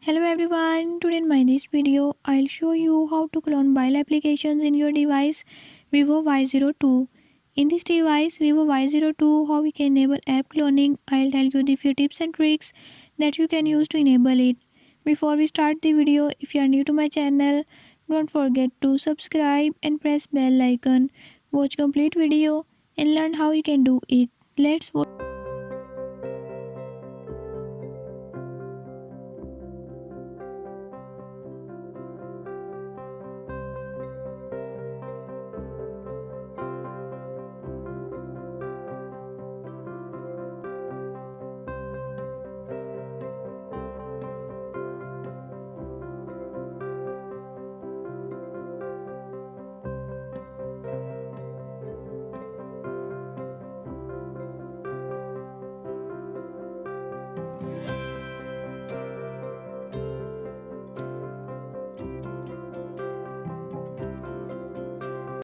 Hello everyone, today in my this video I'll show you how to clone mobile applications in your device Vivo Y02. In this device Vivo Y02, how we can enable app cloning. I'll tell you the few tips and tricks that you can use to enable it. Before we start the video, if you are new to my channel, don't forget to subscribe and press bell icon. Watch complete video and learn how you can do it. Let's watch.